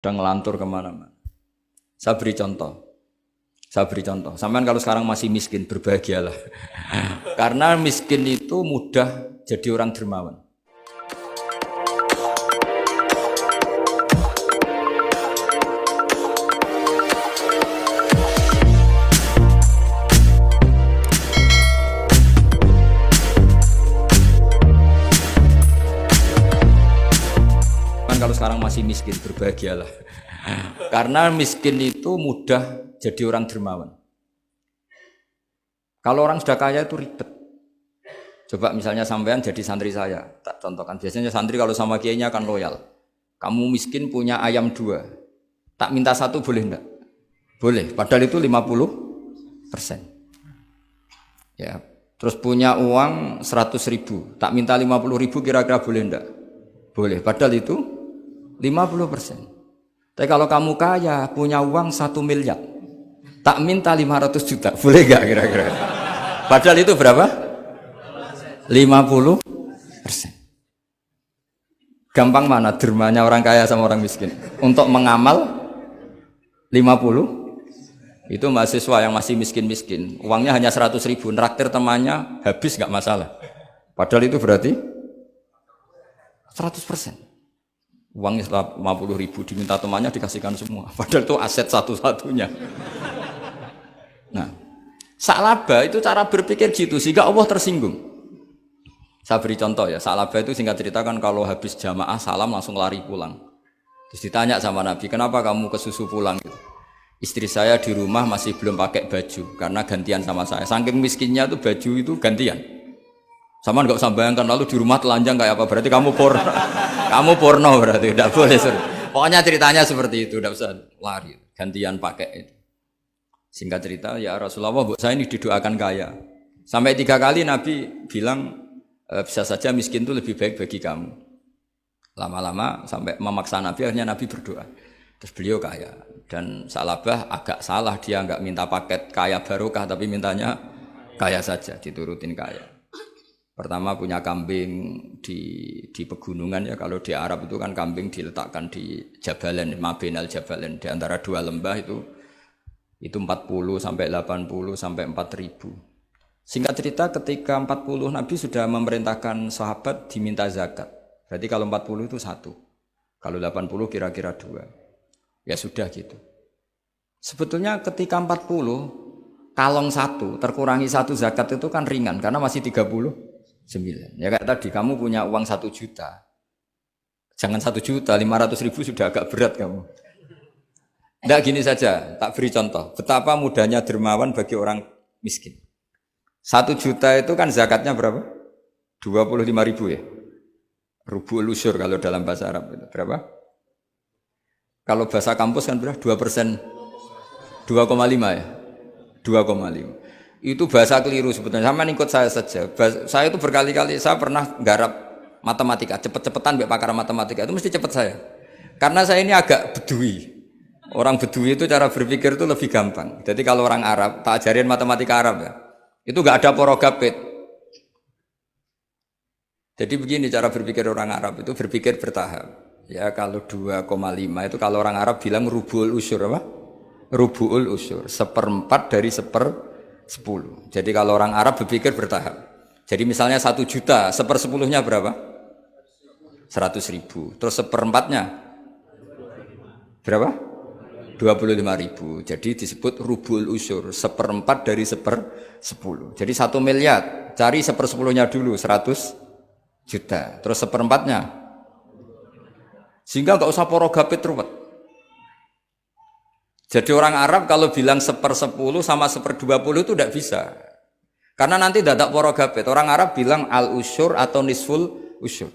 udah ngelantur kemana-mana. Saya beri contoh. Sampean kalau sekarang masih miskin, berbahagialah. Karena miskin itu mudah jadi orang dermawan. Kalau sekarang masih miskin, berbahagialah. Karena miskin itu mudah jadi orang dermawan. Kalau orang sudah kaya itu ribet. Coba misalnya sampean jadi santri saya, tak contohkan. Biasanya santri kalau sama kiainya akan loyal. Kamu miskin punya ayam 2, tak minta 1 boleh enggak? Boleh, padahal itu 50%. Ya, terus punya uang 100.000, tak minta 50.000 kira-kira boleh enggak? Boleh, padahal itu 50%. Tapi kalau kamu kaya, punya uang 1 miliar, tak minta 500 juta, boleh gak kira-kira? Padahal itu berapa? 50%. Gampang mana dermanya orang kaya sama orang miskin? Untuk mengamal 50, itu mahasiswa yang masih miskin-miskin, uangnya hanya 100.000, nraktir temannya habis gak masalah. Padahal itu berarti 100%. Uangnya 50.000 diminta temannya dikasihkan semua. Padahal itu aset satu-satunya. Nah, Sa'labah itu cara berpikir gitu sehingga Allah tersinggung. Saya beri contoh ya. Sa'labah itu singkat cerita kan kalau habis jamaah salam langsung lari pulang. Terus ditanya sama Nabi, kenapa kamu kesusu pulang gitu? Istri saya di rumah masih belum pakai baju karena gantian sama saya. Saking miskinnya tuh baju itu gantian. Sama nggak usah bayangkan lalu di rumah telanjang kayak apa, berarti kamu porno berarti, tidak boleh. Pokoknya ceritanya seperti itu, tidak usah lari, gantian pakai itu. Singkat cerita, ya Rasulullah, bu saya ini didoakan kaya. Sampai 3 kali Nabi bilang bisa saja miskin itu lebih baik bagi kamu. Lama-lama sampai memaksa Nabi, akhirnya Nabi berdoa. Terus beliau kaya. Dan Sa'labah agak salah, dia nggak minta paket kaya barokah, tapi mintanya kaya saja, diturutin kaya. Pertama punya kambing di pegunungan ya, kalau di Arab itu kan kambing diletakkan di Jabalen, Mabinal Jabalen, di antara 2 lembah itu 40 sampai 80 sampai 4.000. Singkat cerita ketika 40 Nabi sudah memerintahkan sahabat diminta zakat. Berarti kalau 40 itu 1. Kalau 80 kira-kira 2. Ya sudah gitu. Sebetulnya ketika 40 kalong 1 terkurangi 1 zakat itu kan ringan karena masih 39. Ya kayak tadi kamu punya uang 1 juta, jangan 1 juta, 500.000 sudah agak berat kamu. Tidak gini saja, tak beri contoh betapa mudahnya dermawan bagi orang miskin. 1 juta itu kan zakatnya berapa? 25.000 ya. Rubul usyur kalau dalam bahasa Arab itu berapa? Kalau bahasa kampus kan berapa? 2%, 2,5 ya, 2,5. Itu bahasa keliru sebetulnya. Sama ikut saya saja. Saya itu berkali-kali saya pernah garap matematika, cepet-cepetan mbek pakar matematika itu mesti cepet saya. Karena saya ini agak bedui. Orang bedui itu cara berpikir itu lebih gampang. Jadi kalau orang Arab, tak ajarin matematika Arab ya. Itu enggak ada porogapit. Jadi begini cara berpikir orang Arab itu berpikir bertahap. Ya kalau 2,5 itu kalau orang Arab bilang rubul usyur apa? Rubul usyur, 1/4 dari 10. Jadi kalau orang Arab berpikir bertahap. Jadi misalnya 1 juta, 1/10-nya berapa? 100.000. Terus 1/4-nya berapa? 25.000. Jadi disebut rubul usyur, 1/4 dari 10. Jadi 1 miliar, cari 1/10-nya dulu, 100 juta. Terus 1/4-nya. Sehingga nggak usah porogapit ruwet. Jadi orang Arab kalau bilang 1/10 sama 1/20 itu tidak bisa. Karena nanti dadak porogapit. Orang Arab bilang al-usyur atau nisful usyur.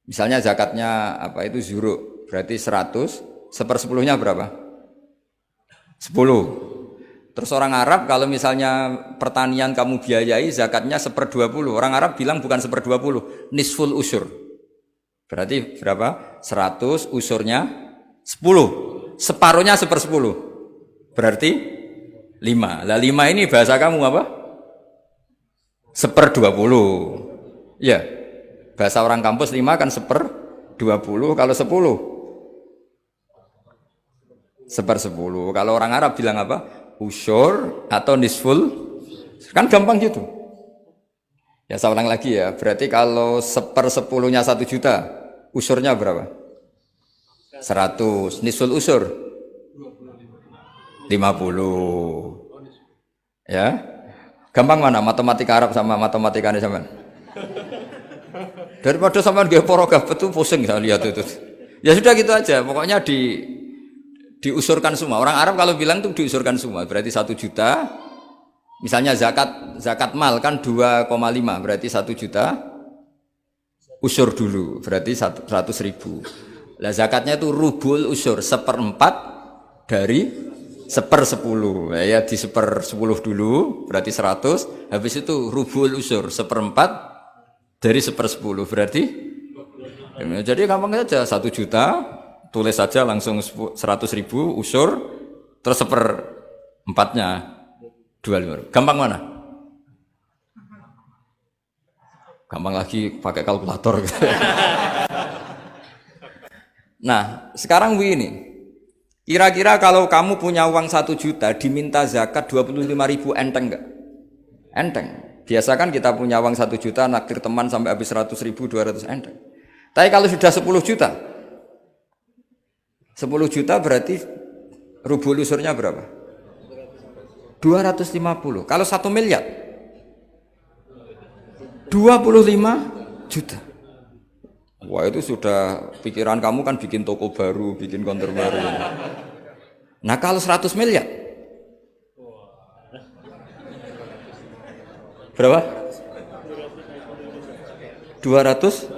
Misalnya zakatnya apa itu zuru, berarti 100, 1/10-nya berapa? 10. Terus orang Arab kalau misalnya pertanian kamu biayai zakatnya 1/20. Orang Arab bilang bukan 1/20, nisful usyur. Berarti berapa? 100 usurnya 10. Separuhnya 1/10. Berarti 5. Lah 5 ini bahasa kamu apa? 1/20. Ya. Bahasa orang kampus 5 kan 1/20. Kalau 10 1/10. Kalau orang Arab bilang apa? Usyur atau nisful. Kan gampang gitu. Ya saya ulang lagi ya. Berarti kalau 1/10-nya 1 juta, usurnya berapa? 100. Nisful usur 50. Ya. Gampang mana matematika Arab sama matematikanya sama? Daripada sampean nggih paragraf itu pusing saya lihat itu. Ya sudah gitu aja. Pokoknya diusurkan semua. Orang Arab kalau bilang itu diusurkan semua. Berarti 1 juta. Misalnya zakat mal kan 2,5 berarti 1 juta. Usur dulu berarti 100.000. Lah zakatnya itu rubul usur 1/4 dari 1/10. Ya di 1/10 dulu berarti 100. Habis itu rubul usur 1/4 dari 1/10 berarti. Jadi gampang saja 1 juta tulis saja langsung 100.000 usur terus 1/4-nya 25. Gampang mana? Gampang lagi pakai kalkulator. Nah, sekarang begini. Kira-kira kalau kamu punya uang 1 juta diminta zakat 25.000 enteng enggak? Enteng. Biasa kan kita punya uang 1 juta naktir teman sampai habis 100.000 200 enteng. Tapi kalau sudah 10 juta 10 juta berarti rubul usurnya berapa? 250. Kalau 1 miliar 25 juta. Wah itu sudah pikiran kamu kan bikin toko baru, bikin konter baru. Nah kalau 100 miliar berapa? 200.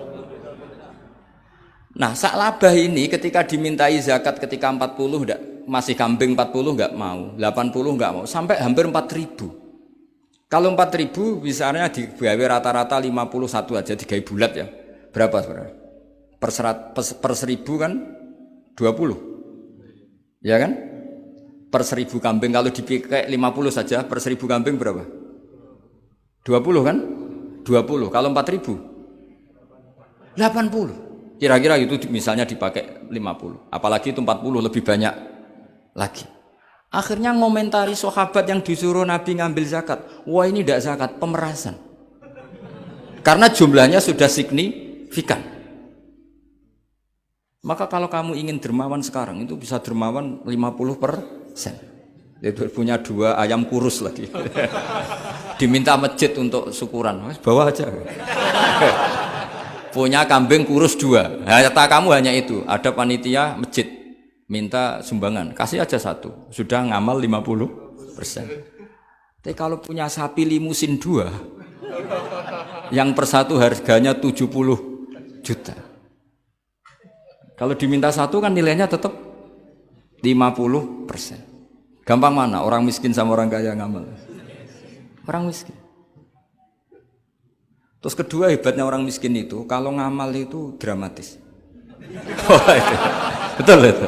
Nah sak labah ini ketika dimintai zakat ketika 40 enggak, masih kambing 40 enggak mau, 80 enggak mau, sampai hampir 4.000. Kalau 4.000 misalnya digawe rata-rata 51 aja digawe bulat ya. Berapa sebenarnya? Per 1.000 kan 20. Ya kan? Per 1.000 kambing kalau dipakai 50 saja per 1.000 kambing berapa? 20 kan? 20. Kalau 4.000 80. Kira-kira itu misalnya dipakai 50. Apalagi itu 40 lebih banyak lagi. Akhirnya ngomentari sahabat yang disuruh Nabi ngambil zakat. Wah ini tidak zakat, pemerasan. Karena jumlahnya sudah signifikan. Maka kalau kamu ingin dermawan sekarang itu bisa dermawan 50%. Itu punya 2 ayam kurus lagi. Diminta masjid untuk syukuran. Bawa aja. Punya kambing kurus 2. Kata kamu hanya itu. Ada panitia masjid minta sumbangan, kasih aja 1. Sudah ngamal 50%. Tapi kalau punya sapi limusin 2 yang per 1 harganya 70 juta. Kalau diminta 1 kan nilainya tetap 50%. Gampang mana? Orang miskin sama orang kaya ngamal. Orang miskin. Terus kedua hebatnya orang miskin itu kalau ngamal itu dramatis. Betul itu.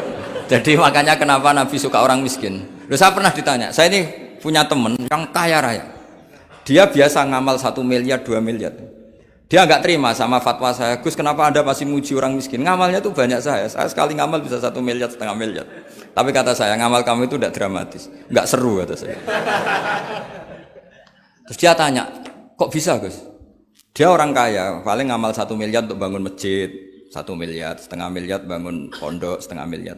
Jadi makanya kenapa Nabi suka orang miskin. Loh, saya pernah ditanya, saya ini punya teman yang kaya raya. Dia biasa ngamal 1 miliar, 2 miliar. Dia nggak terima sama fatwa saya, Gus kenapa Anda masih muji orang miskin? Ngamalnya tuh banyak saya sekali ngamal bisa 1 miliar, setengah miliar. Tapi kata saya, ngamal kamu itu tidak dramatis, nggak seru kata saya. Terus dia tanya, kok bisa Gus? Dia orang kaya, paling ngamal 1 miliar untuk bangun masjid, 1 miliar, setengah miliar bangun pondok, setengah miliar.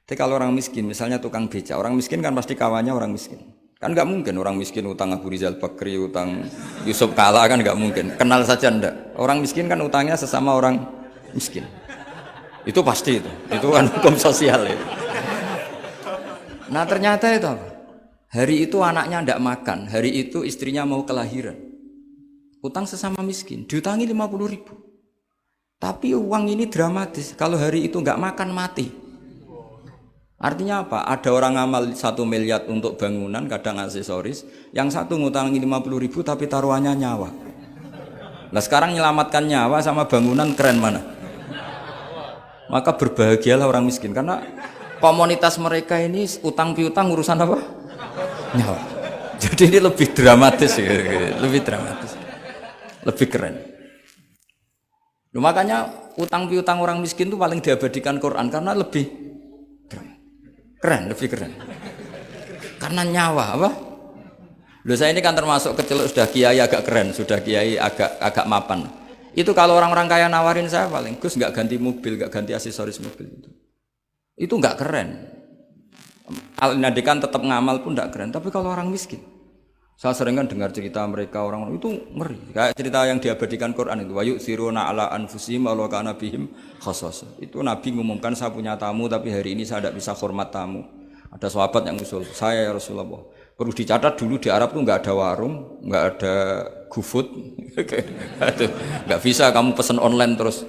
Tapi kalau orang miskin, misalnya tukang beca, orang miskin kan pasti kawannya orang miskin. Kan nggak mungkin orang miskin utang Abu Rizal Bakri, utang Yusuf Kala kan nggak mungkin. Kenal saja ndak. Orang miskin kan utangnya sesama orang miskin. Itu pasti itu. Itu kan hukum sosial itu. Nah ternyata itu apa? Hari itu anaknya ndak makan, hari itu istrinya mau kelahiran. Utang sesama miskin, diutangi 50.000. Tapi uang ini dramatis. Kalau hari itu nggak makan mati. Artinya apa? Ada orang ngamal 1 miliar untuk bangunan, kadang aksesoris, yang satu ngutangi 50.000 tapi taruhannya nyawa. Nah sekarang menyelamatkan nyawa sama bangunan keren mana? Maka berbahagialah orang miskin karena komunitas mereka ini utang piutang urusan apa? Nyawa. Jadi ini lebih dramatis, lebih dramatis, lebih keren. Makanya utang piutang orang miskin itu paling diabadikan Quran karena lebih. Keren, lebih keren. Karena nyawa apa? Loh saya ini kan termasuk kecelok sudah kiai agak keren, sudah kiai agak mapan. Itu kalau orang-orang kaya nawarin saya paling, Gus nggak ganti mobil, nggak ganti aksesoris mobil itu. Itu nggak keren. Al-Nadikan tetap ngamal pun nggak keren. Tapi kalau orang miskin, saya sering kan dengar cerita mereka orang itu ngeri. Kayak cerita yang diabadikan Quran itu, wa yu'thiruna ala anfusihim walau kana bihim khassasah. Itu Nabi ngumumkan saya punya tamu tapi hari ini saya tidak bisa hormat tamu. Ada sahabat yang usul, saya ya Rasulullah. Perlu dicatat dulu di Arab tuh nggak ada warung, nggak ada GoFood, nggak bisa kamu pesen online terus,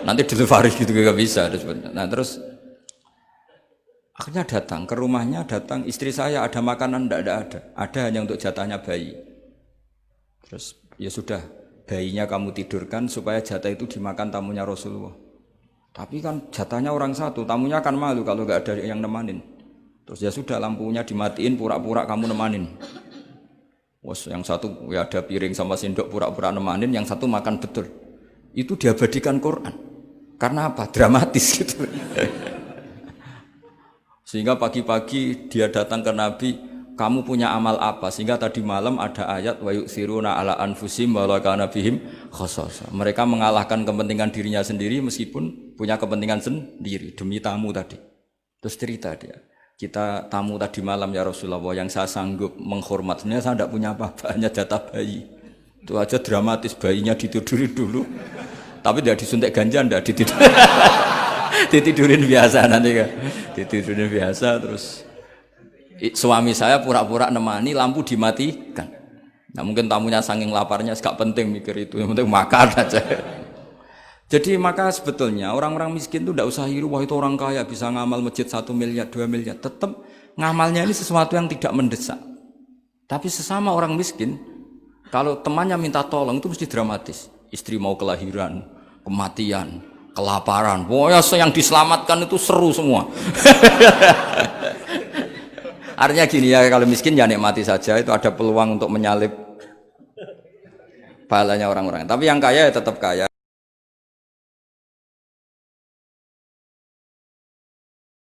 nanti delivery gitu nggak bisa. Nah terus akhirnya datang ke rumahnya, datang istri saya ada makanan ada hanya untuk jatahnya bayi. Terus ya sudah bayinya kamu tidurkan supaya jatah itu dimakan tamunya Rasulullah. Tapi kan jatahnya orang satu, tamunya kan malu kalau nggak ada yang nemanin. Terus ya sudah lampunya dimatiin, pura-pura kamu nemanin. Wes yang satu ya ada piring sama sendok pura-pura nemanin, yang satu makan betul. Itu diabadikan Quran. Karena apa? Dramatis gitu. Sehingga pagi-pagi dia datang ke Nabi, kamu punya amal apa? Sehingga tadi malam ada ayat wa yu'thiruna ala anfusihim walau kana bihim khassasah. Mereka mengalahkan kepentingan dirinya sendiri meskipun punya kepentingan sendiri demi tamu tadi. Terus cerita dia, kita tamu tadi malam ya Rasulullah, yang saya sanggup menghormat, sebenarnya saya tidak punya apa-apa, hanya jatah bayi. Itu aja dramatis, bayinya ditidurin dulu. Tapi tidak disuntik ganja, tidak ditidurin. Ditidurin biasa nanti kan. Ditidurin biasa terus suami saya pura-pura nemani, lampu dimatikan. Nah mungkin tamunya saking laparnya gak penting mikir itu, yang penting makan aja. Jadi maka sebetulnya orang-orang miskin itu tidak usah iri, wah itu orang kaya bisa ngamal masjid 1 miliar, 2 miliar. Tetap ngamalnya ini sesuatu yang tidak mendesak. Tapi sesama orang miskin, kalau temannya minta tolong itu mesti dramatis. Istri mau kelahiran, kematian, kelaparan. Pokoknya yang diselamatkan itu seru semua. Artinya gini ya, kalau miskin ya nikmati saja, itu ada peluang untuk menyalip pahalanya orang-orang. Tapi yang kaya ya tetap kaya.